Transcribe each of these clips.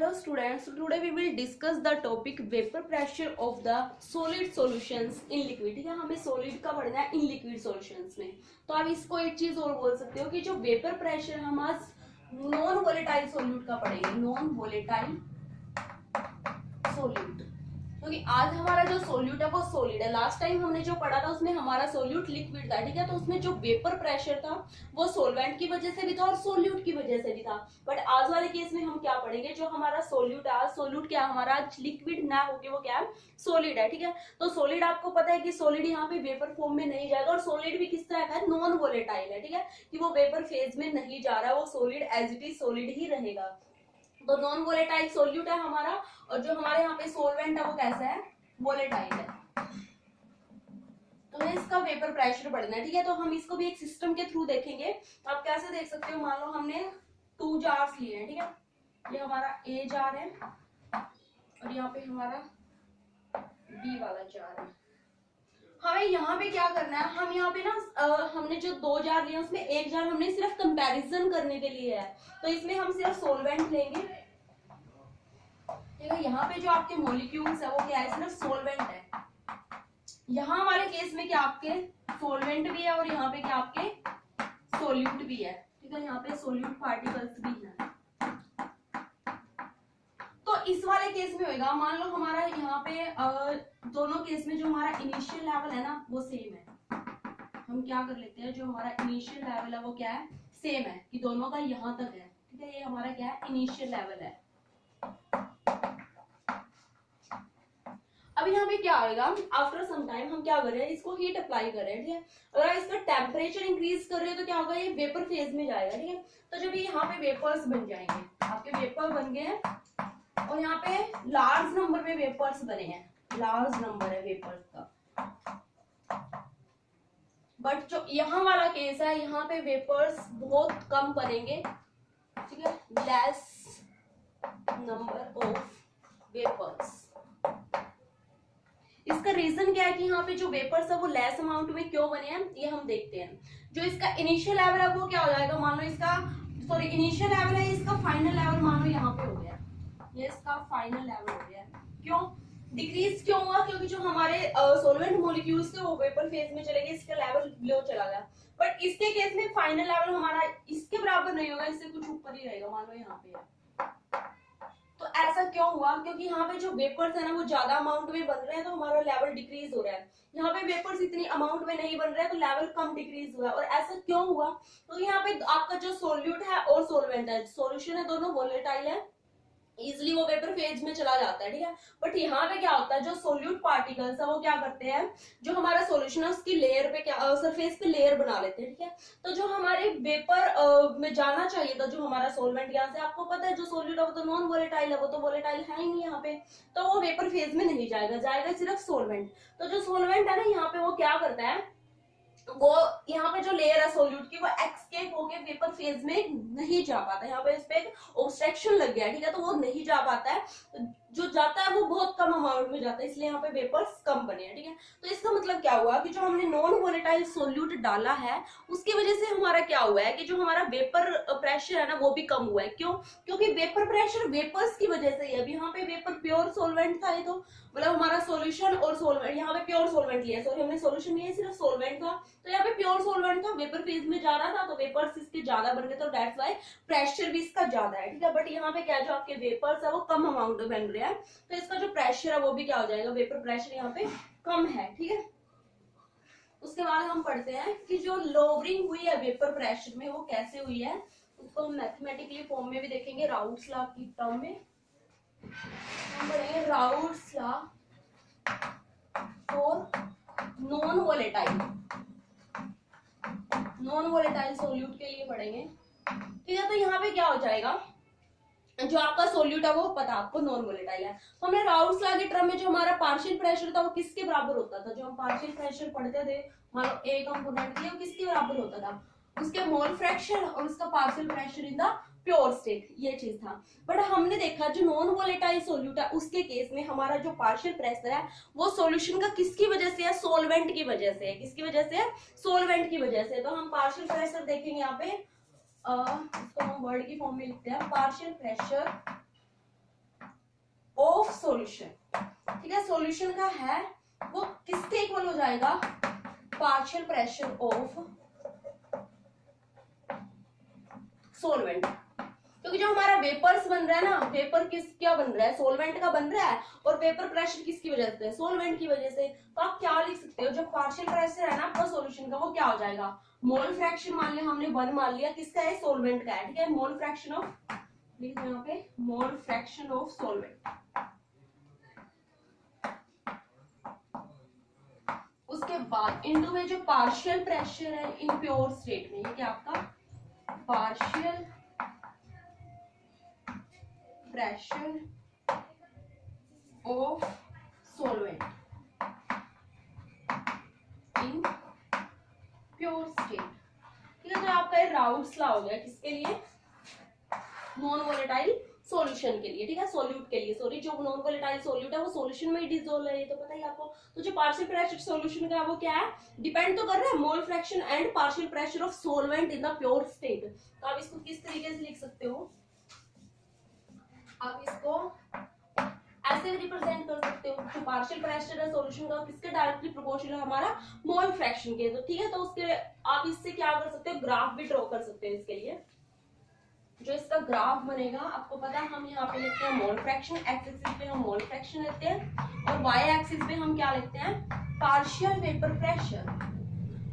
Hello students, so today we will discuss the topic vapor pressure of the solid solutions in liquid। ठीक है, हमें solid का पढ़ना है in liquid solutions में। तो आप इसको एक चीज और बोल सकते हो कि जो वेपर प्रेशर हम आज नॉन वोलेटाइल सोल्यूट का पढ़ेंगे, नॉन वोलेटाइल सोल्यूट, क्योंकि आज हमारा जो सोल्यूट है वो सॉलिड है। लास्ट टाइम हमने जो पढ़ा था उसमें हमारा सोल्यूट लिक्विड था, ठीक है, तो उसमें जो वेपर प्रेशर था वो सोलवेंट की वजह से भी था और सोल्यूट की वजह से भी था। बट आज वाले केस में हम क्या पढ़ेंगे, जो हमारा सोल्यूट है, सोल्यूट क्या हमारा लिक्विड ना होके वो क्या है, सॉलिड है। ठीक है, तो सॉलिड आपको पता है कि सॉलिड यहाँ पे वेपर फॉर्म में नहीं जाएगा और सॉलिड भी किस तरह का है, नॉन वोलेटाइल है। ठीक है, कि वो वेपर फेज में नहीं जा रहा है, वो solid as it is solid ही रहेगा। तो नॉन वोलेटाइल सोल्यूट है हमारा, और जो हमारे यहाँ पे सोलवेंट है वो कैसा है, वोलेटाइल है। तो हमें इसका वेपर प्रेशर बढ़ना है। ठीक है, तो हम इसको भी एक सिस्टम के थ्रू देखेंगे। आप कैसे देख सकते हो, मान लो हमने 2 जार्स लिए हैं। ठीक है, ये हमारा ए जार है और यहाँ पे हमारा बी वाला जार है। हमें यहाँ पे क्या करना है, हम यहाँ पे ना हमने जो 2 जार लिए उसमें एक जार हमने सिर्फ कंपैरिजन करने के लिए है, तो इसमें हम सिर्फ सोलवेंट लेंगे। ठीक है, यहाँ पे जो आपके मॉलिक्यूल्स है वो क्या है, सिर्फ सोलवेंट है। यहाँ हमारे केस में क्या आपके सोलवेंट भी है और यहाँ पे क्या आपके सोल्यूट भी है। ठीक है, यहाँ पे सोल्यूट पार्टिकल्स भी है। तो इस वाले केस में होगा, मान लो हमारा यहाँ पे दोनों केस में जो हमारा इनिशियल लेवल है ना वो सेम है। हम क्या कर लेते हैं, जो हमारा इनिशियल लेवल है वो क्या है, सेम है, कि दोनों का यहाँ तक है। ठीक है, ये हमारा क्या है, इनिशियल लेवल है। अब यहाँ पे क्या होगा, आफ्टर सम टाइम हम क्या कर रहे हैं, इसको हीट अप्लाई कर रहे हैं। ठीक है, अगर इसका टेम्परेचर इंक्रीज कर रहे हैं तो क्या होगा, ये वेपर फेज में जाएगा। ठीक है, तो जब ये यहाँ पे वेपर्स बन जाएंगे, आपके वेपर बन गए हैं और यहाँ पे लार्ज नंबर में वेपर्स बने हैं, लार्ज नंबर है वेपर्स का। बट जो यहाँ वाला केस है, यहाँ पे वेपर्स बहुत कम बनेंगे। ठीक है, लेस नंबर ऑफ वेपर्स। इसका रीजन क्या है कि यहाँ पे जो वेपर्स है वो लेस अमाउंट में क्यों बने हैं, ये हम देखते हैं। जो इसका इनिशियल लेवल है वो क्या हो जाएगा, मान लो इसका सॉरी इनिशियल लेवल है, इसका फाइनल लेवल मान लो यहाँ पे हो गया, ये इसका फाइनल लेवल हो गया। क्यों डिक्रीज क्यों हुआ, क्योंकि जो हमारे सोलवेंट मॉलिक्यूल्स थे वो वेपर फेज में चले गए, इसका लेवल लो चला गया। बट इसके केस में फाइनल लेवल हमारा इसके बराबर नहीं होगा, इससे कुछ ऊपर ही रहेगा, मान लो यहाँ पे है। तो ऐसा क्यों हुआ, क्योंकि यहाँ पे जो वेपर्स है ना वो ज्यादा अमाउंट में बन रहे हैं, तो हमारा लेवल डिक्रीज हो रहा है। यहाँ पे वेपर्स इतनी अमाउंट में नहीं बन रहे हैं तो लेवल कम डिक्रीज हुआ है। और ऐसा क्यों हुआ, तो यहाँ पे आपका जो सोल्यूट है और सोलवेंट है, सोल्यूशन है, दोनों वोलेटाइल है, इजिली वो वेपर फेज में चला जाता है। ठीक है, बट यहाँ पे क्या होता है, जो सोल्यूट पार्टिकल्स है वो क्या करते हैं, जो हमारा सॉल्यूशन है उसकी लेयर पे क्या सरफेस पे लेयर बना लेते हैं। ठीक है, तो जो हमारे वेपर में जाना चाहिए था, जो हमारा सोलवेंट, यहाँ से आपको पता है जो सोल्यूट है वो तो नॉन वोलेटाइल है, वो तो वोलेटाइल है ही नहीं यहाँ पे, तो वो वेपर फेज में नहीं जाएगा, जाएगा सिर्फ सोलवेंट। तो जो सोलवेंट है ना यहाँ पे वो क्या करता है, वो यहाँ पे जो लेयर है सोल्यूट की वो एक्सकेप होके वेपर फेज में नहीं जा पाता है, यहाँ पे इस पे एक ऑब्स्ट्रक्शन लग गया है। ठीक है, तो वो नहीं जा पाता है, जो जाता है वो बहुत कम अमाउंट में जाता है, इसलिए यहाँ पे वेपर्स कम बने हैं। ठीक है, तो इसका मतलब क्या हुआ कि जो हमने नॉन वोलेटाइल सोल्यूट डाला है उसकी वजह से हमारा क्या हुआ है कि जो हमारा वेपर प्रेशर है ना वो भी कम हुआ है। क्यों, क्योंकि वेपर प्रेशर वेपर्स की वजह से ही। अब यहाँ पे वेपर प्योर सोलवेंट था, ये तो मतलब हमारा सोल्यूशन और सोलवेंट, यहाँ पे प्योर सोलवेंट लिया, सॉरी हमने सोल्यूशन लिया सिर्फ सोलवेंट था, तो यहाँ पे प्योर सोलवेंट था, वेपर फेज में जा रहा था, तो वेपर्स इसके ज्यादा बन गए, तो दैट्स व्हाई प्रेशर भी इसका ज्यादा है। ठीक है, बट यहाँ पे क्या जो आपके वेपर्स है वो कम अमाउंट में बन रहे हैं, तो इसका जो प्रेशर है वो भी क्या हो जाएगा, वेपर प्रेशर यहाँ पे कम है। ठीक है, उसके बाद हम पढ़ते हैं कि जो लोअरिंग हुई है वेपर प्रेशर में वो कैसे हुई है, उसको हम मैथमेटिकली फॉर्म में भी देखेंगे, राउट्स लॉ की टर्म में हम पढ़ेंगे। Routes law for non volatile solute के लिए पढ़ेंगे। ठीक है, तो यहाँ पे क्या हो जाएगा, जो आपका सोल्यूट है वो पता आपको नॉन वोलेटाइल है, तो हमने राउट्स लॉ के टर्म में जो हमारा पार्शियल प्रेशर था वो किसके बराबर होता था, जो हम पार्शियल प्रेशर पढ़ते थे मान लो ए कंपोनेंट के लिए, वो किसके बराबर होता था, उसके मोल फ्रैक्शन और उसका partial pressure in the pure state, ये चीज था। बट हमने देखा जो नॉन वोलेटाइल सोल्यूट है उसके केस में हमारा जो पार्शियल प्रेशर है वो सॉल्यूशन का किसकी वजह से है, सोलवेंट की वजह से है। किसकी वजह से है, सोलवेंट की वजह से। तो हम पार्शियल प्रेशर देखेंगे यहाँ पे, इसको हम वर्ड की फॉर्म में लिखते हैं, पार्शियल प्रेशर सॉल्यूशन, ठीक है। सॉल्यूशन का है वो किसके इक्वल हो जाएगा, पार्शियल प्रेशर ऑफ सोलवेंट, क्योंकि जो हमारा वेपर्स बन रहा है ना, वेपर क्या बन रहा है, सोलवेंट का बन रहा है, और वेपर प्रेशर किसकी वजह से, सोलवेंट की वजह से। तो आप क्या लिख सकते हो, जो पार्शियल प्रेशर है ना आपका सोल्यूशन का, वो क्या हो जाएगा, मोल फ्रैक्शन मान लिया हमने, 1 मान लिया, किसका है, सोलवेंट का है, ठीक है। मोल फ्रैक्शन ऑफ, लिख दो यहाँ पे, मोल फ्रैक्शन ऑफ सोलवेंट। उसके बाद इनटू में जो पार्शियल प्रेशर है इन प्योर स्टेट में, ये क्या आपका partial pressure of solvent in pure state, ठीक है। तो आपका ये राउट्स लॉ हो गया, किसके लिए, नॉन वोलेटाइल सॉल्यूशन के लिए, ठीक है, सोल्यूट के लिए, सॉरी, जो नॉन वोलेटाइल सोल्यूट है वो सॉल्यूशन में ही डिसॉल्व है, ये तो पता ही आपको। तो जो पार्शियल प्रेशर सॉल्यूशन का है वो क्या है, डिपेंड तो कर रहा है mole fraction and partial pressure of solvent in the pure state. तो आप इसको किस तरीके से लिख सकते हो, आप इसको ऐसे रिप्रेजेंट कर सकते हो, जो पार्शियल प्रेशर है सॉल्यूशन का किसके डायरेक्टली प्रोपोर्शनल है, हमारा मोल फ्रैक्शन के, तो ठीक है। तो उसके आप इससे क्या कर सकते हो, ग्राफ भी ड्रॉ कर सकते हो इसके लिए। जो इसका ग्राफ बनेगा, आपको पता है हम यहाँ पे लेते हैं मोल फ्रैक्शन, एक्स एक्सिस पे हम मोल फ्रैक्शन लेते हैं, और वाई एक्सिस पे हम क्या लेते हैं, partial vapour pressure,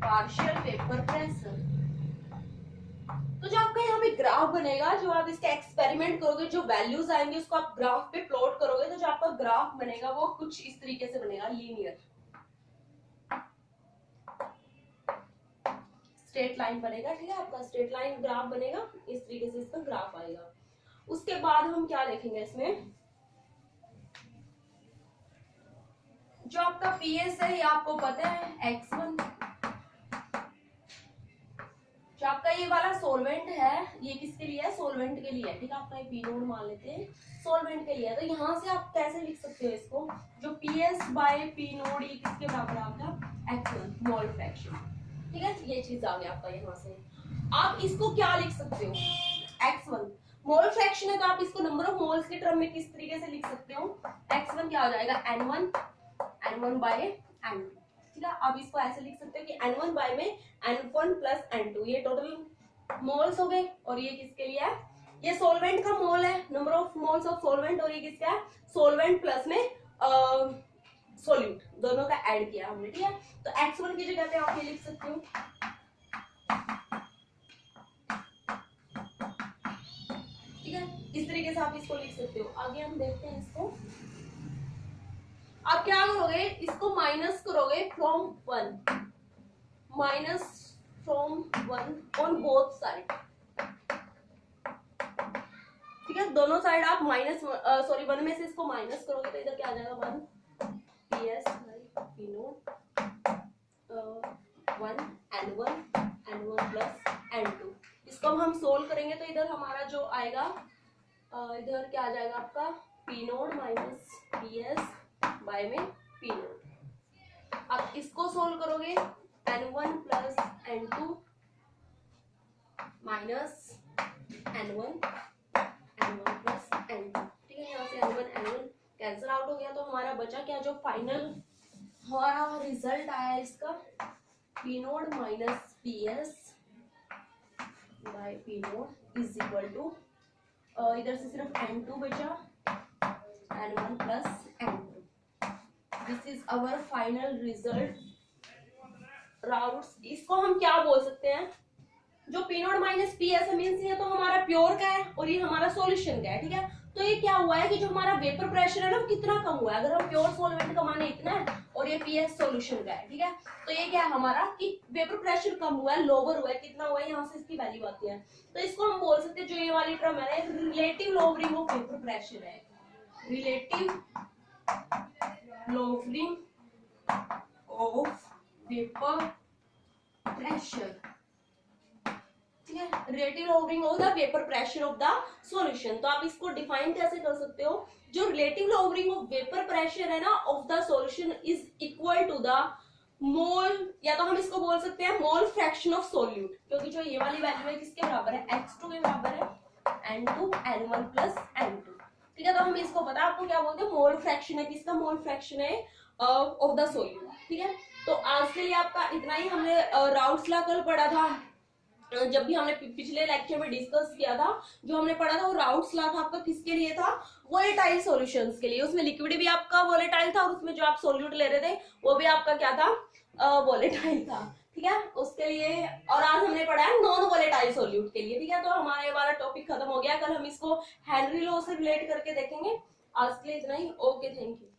partial vapour pressure. तो जो आपका यहाँ पे ग्राफ बनेगा, जो आप इसका एक्सपेरिमेंट करोगे, जो वैल्यूज आएंगे उसको आप ग्राफ पे प्लॉट करोगे, तो जो आपका ग्राफ बनेगा वो कुछ इस तरीके से बनेगा, लीनियर स्ट्रेट लाइन बनेगा, ठीक है। आपका स्ट्रेट लाइन ग्राफ बनेगा, इस तरीके से इसका ग्राफ आएगा। उसके बाद हम क्या लिखेंगे इसमें, जो आपका पीएस है ये आपको पता है x1, जो आपका ये वाला सोलवेंट है ये किसके लिए है, सोलवेंट के लिए है, ठीक है। आपका ये पी नोड मान लेते हैं, सोलवेंट के लिए है। तो यहाँ से आप कैसे लिख सकते हो इसको, जो PS बाय पी नोड ये किसके बराबर है आपका, x1 मोल फ्रैक्शन, ठीक है। ये चीज आ गया आपका यहाँ से। आप इसको क्या लिख सकते हो, x1 मोल फ्रैक्शन है, तो आप इसको नंबर ऑफ मोल्स के टर्म में किस तरीके से लिख सकते हो, x1 क्या हो जाएगा, n1 बाय n2, ठीक है। आप इसको ऐसे लिख सकते हो कि n1 बाय में n1 प्लस n2, ये टोटल मोल्स हो गए, और ये किसके लिए है, ये सोलवेंट का मोल है, number of moles of solvent, और ये किसका है, सोलवेंट प्लस में सोल्यूट, दोनों का ऐड किया हमने, ठीक है। तो x1 की जगह पे आप ये लिख सकते हो, ठीक है, इस तरीके से आप इसको लिख सकते हो। आगे हम देखते हैं इसको, आप क्या करोगे, इसको माइनस करोगे from 1, minus from 1 on both side, ठीक है। दोनों साइड आप माइनस, सॉरी 1 में से इसको माइनस करोगे, तो इधर क्या आ जाएगा, 1 PS by P note 1 n1 plus n2। इसको हम सोल्व करेंगे तो इधर हमारा जो आएगा, इधर क्या आ जाएगा आपका, P naught minus PS by में पी नोट। आप इसको सोल्व करोगे, n1 plus n2 minus n1 plus n2, ठीक है। यहाँ से n1 कैंसिल आउट हो गया, तो हमारा बचा क्या, जो फाइनल हमारा रिजल्ट आया इसका, P naught minus PS by P naught is equal to, इधर से सिर्फ n2 बचा, n1 plus n2। This is our final result Raoult's. इसको हम क्या बोल सकते हैं, जो P naught minus PS means ये तो हमारा प्योर का है और ये हमारा सॉल्यूशन का है, ठीक है। तो ये क्या हुआ है कि जो हमारा वेपर प्रेशर है ना वो कितना कम हुआ है, अगर हम प्योर सॉल्वेंट का माने इतना है और ये PS सॉल्यूशन का है, ठीक है। तो ये क्या है हमारा कि वेपर प्रेशर कम हुआ है, लोअर हुआ है, कितना हुआ है, यहाँ से इसकी वैल्यू आती है। तो इसको हम बोल सकते हैं, जो ये वाली टर्म है relative lowering of vapour pressure है, relative lowering of vapour pressure, ठीक है, relative lowering of the vapour pressure of the solution. तो आप इसको डिफाइन कैसे कर सकते हो, जो relative lowering of vapour pressure है ना of the solution is equal to the mole, या तो हम इसको बोल सकते हैं मोल फ्रैक्शन ऑफ सोल्यूट, क्योंकि जो ये वाली वैल्यू है किसके बराबर है, x2 के बराबर है, n2 n1 प्लस n2, ठीक है। तो हम इसको पता है आपको क्या बोलते हैं, मोल फ्रैक्शन है, किसका मोल फ्रैक्शन है ऑफ द सोल्यूट। ठीक है, तो आज के लिए आपका इतना ही। हमने राउल्ट्स लॉ कल पढ़ा था, जब भी हमने पिछले लेक्चर में डिस्कस किया था, जो हमने पढ़ा था वो राउल्ट्स लॉ था आपका किसके लिए था, वोलेटाइल सॉल्यूशंस के लिए। उसमें लिक्विड भी आपका वोलेटाइल था और उसमें जो आप सोल्यूट ले रहे थे वो भी आपका क्या था, वोलेटाइल था। ठीक है, उसके लिए। और आज हमने पढ़ा है नॉन वोलेटाइल सोल्यूट के लिए। ठीक है, तो हमारे वाला टॉपिक खत्म हो गया। कल हम इसको हेनरी लॉ से रिलेट करके देखेंगे। आज के लिए इतना ही। Okay, thank you.